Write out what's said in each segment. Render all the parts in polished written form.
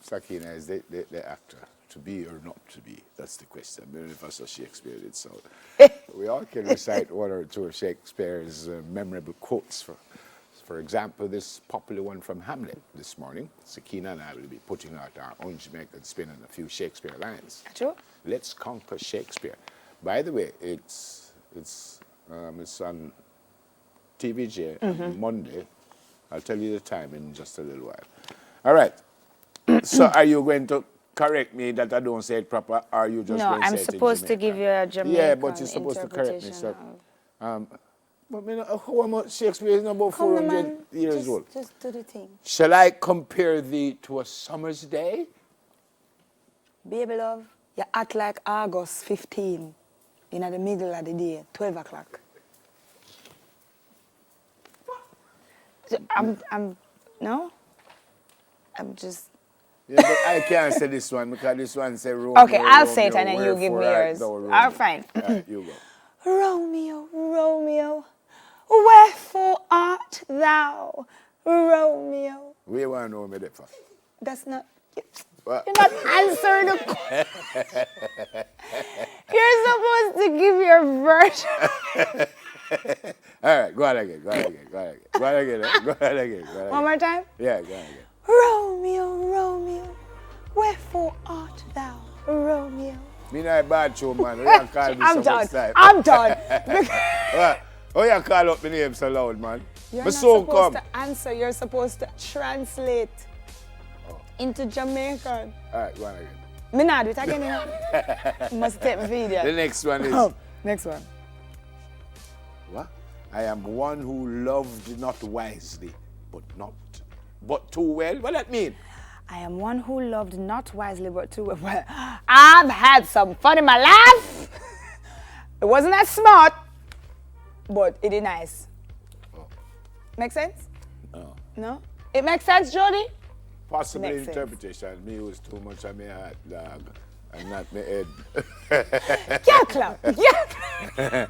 Sakina is the actor. To be or not to be? That's the question. I mean, if I saw Shakespeare did so. We all can recite one or two of Shakespeare's memorable quotes. For example, this popular one from Hamlet this morning. Sakina and I will be putting out our own Jamaican spin on a few Shakespeare lines. Sure. Let's conquer Shakespeare. By the way, it's on TVJ Monday. I'll tell you the time in just a little while. All right. So are you going to correct me that I don't say it proper, or are you just no, going to I'm say it supposed to give you a Jamaican Yeah, but you're supposed to correct me. So, but me how much Shakespeare is about 400 years old. Just do the thing. Shall I compare thee to a summer's day? Baby love, you act like August 15 in the middle of the day, 12 o'clock. No? I'm just... Yeah, but I can't say this one because this one say Romeo. Okay, I'll say it and then you give me yours. All fine. All right, you go. Romeo, Romeo, wherefore art thou, Romeo? We want to know me that for. That's not... What? You're not answering the question. You're supposed to give your version. All right, go on again. One more time? Yeah, go on again. Romeo, Romeo, wherefore art thou, Romeo? Me not a bad show, man. You can't call me I'm so done. much time. I'm done. Oh, you call up my name so loud, man. You're but not so supposed come. to answer. You're supposed to translate into Jamaican. All right, go on again. Me not do it again, you know. Must take the video. The next one is... Next one. What? I am one who loved not wisely, but too well. What that mean? I am one who loved not wisely, but too well. I've had some fun in my life. It wasn't that smart, but it is nice. Oh. Make sense? No. No? It makes sense, Jody? Possible Makes interpretation. Me was too much of my heart, dog, and not my head. Yeah, club. Yeah.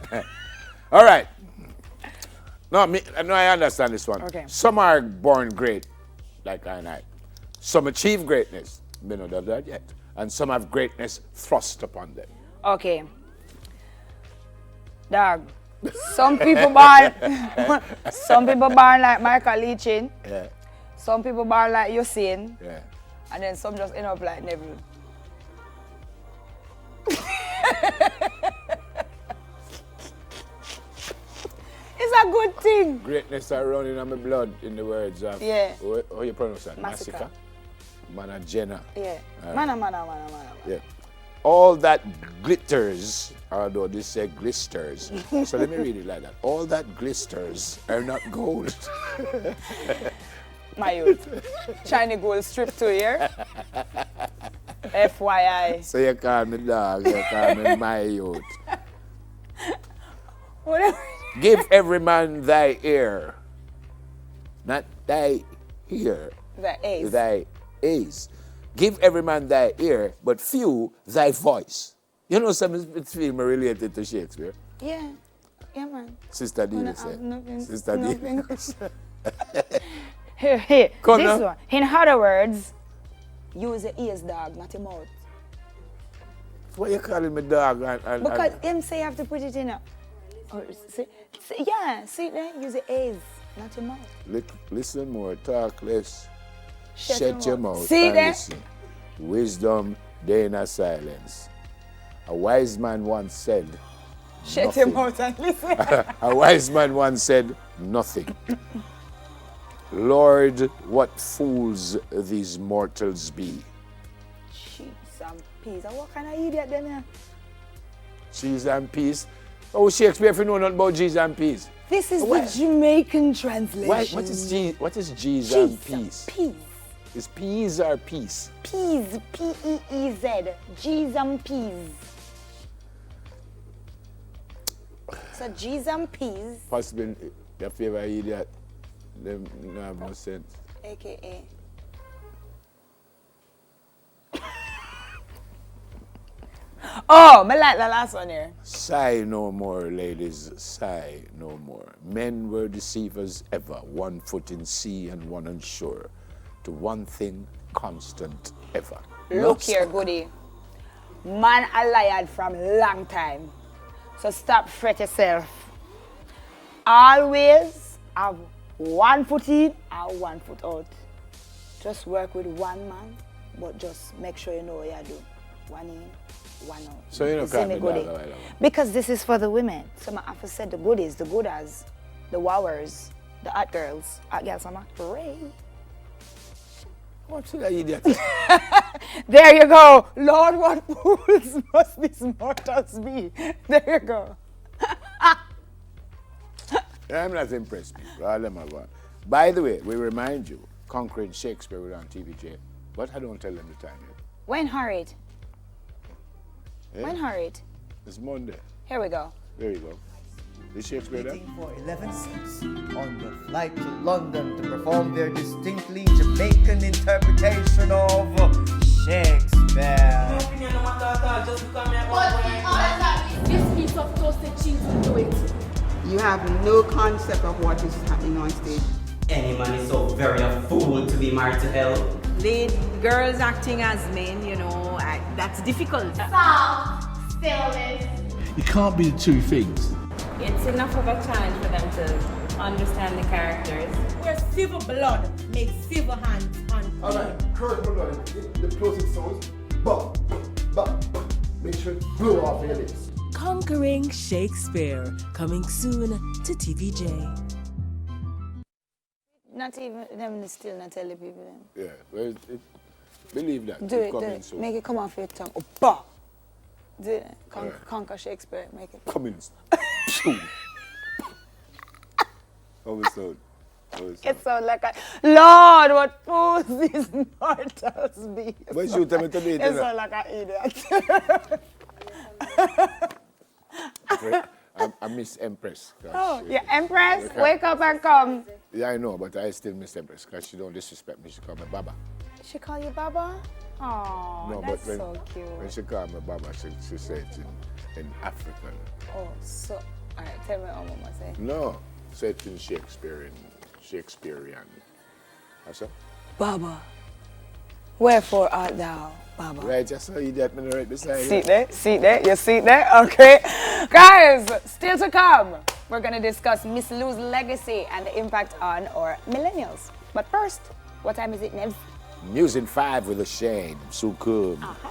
All right. No, I understand this one. Okay. Some are born great, like I and I. Some achieve greatness, me not have that yet. And some have greatness thrust upon them. Okay. Dog. Some people born like Michael Leachin. Yeah. Some people born like Usain. Yeah. And then some just end up like Neville. It's a good thing. Greatness are running on my blood, in the words of... Yeah. How you pronounce that? Massacre. Manajena. Yeah. Right. Mana. Yeah. All that glitters, although this say glisters. So let me read it like that. All that glisters are not gold. My youth. Shiny gold strip to here. FYI. So you call me dog, you call me my youth. Whatever. Give every man thy ear. Not thy ear. The A's. Thy ears. Give every man thy ear, but few thy voice. You know something film related to Shakespeare? Yeah. Yeah, man. Sister Dina said. Sister Dina. Here. Come This now. one. In other words, use your ears, dog, not your mouth. What you calling me dog? Because him say you have to put it in a... Or see there? Use your A's, not your mouth. Listen more, talk less. Shut your mouth. See and there? Listen. Wisdom, day in a silence. A wise man once said, Shut nothing. your mouth and listen. A wise man once said, nothing. Lord, what fools these mortals be. Cheese and peas. What kind of idiot them here? Cheese and peas. Oh, Shakespeare, if you know nothing about cheese and peas. This is the Jamaican translation. What is cheese and peas? Peas. Is peas or peas? Peas. P-E-E-Z. G's and peas. So G's and peas. Possibly your favorite idiot. Them no have no sense. AKA. Oh, I like the last one here. Sigh no more, ladies, sigh no more. Men were deceivers ever, one foot in sea and one on shore. To one thing constant ever. Look Not here, stuck. goody. Man a liar from long time. So stop fret yourself. Always have 1 foot in and 1 foot out. Just work with one man, but just make sure you know what you do. 1 in, 1 out. So you don't see can't me, be goody? that way, Because this is for the women. So I have to say the goodies, the goodas, the wowers, the hot girls. Hot girls, I'm hooray. What's that idiot? There you go. Lord, what fools must these mortals be? There you go. I'm not impressed, people. All them are gone. By the way, we remind you, Conquering Shakespeare was on TVJ, but I don't tell them the time yet. When hurried? Eh? When hurried? It's Monday. Here we go. There you go. Is Shakespeare there? Waiting for 11 seats on the flight to London to perform their distinctly Jamaican interpretation of Shakespeare. This piece of toasted cheese will do it. You have no concept of what is happening on stage. Any man is so very a fool to be married to hell. Lead girls acting as men, that's difficult. Soft stillness. It can't be the two things. It's enough of a challenge for them to understand the characters. Where civil blood makes civil hands unclean. Alright, curse blood. The closing sounds. But, make sure it blow off your lips. Conquering Shakespeare, coming soon to TVJ. Not even them still not tell the people them. Yeah, well, believe that. Do it, do coming it. soon. Make it come off your tongue. Oh, bah! Do it. Alright. Conquer Shakespeare. Make it. Coming soon. Oversold. It sounds like a Lord, what fools these mortals be. But you tell me to do it, It you know. sounds like an idiot. I miss Empress. 'Cause Oh, she- yeah, Empress, Okay. wake up and come. Yeah, I know, but I still miss Empress because she don't disrespect me. She call me Baba. She call you Baba? Oh, No, that's but when, so cute. when she call me Baba, she say it in African. Oh, so, all right, tell me what Mama say. No, say it in Shakespearean. How's that? Baba, wherefore art thou, Baba? Right, just so you that me right beside See you. there, see there, you see there? Okay. Guys, still to come, we're going to discuss Miss Lou's legacy and the impact on our millennials. But first, what time is it, Nev? News in 5 with a shame. So cool. Uh-huh.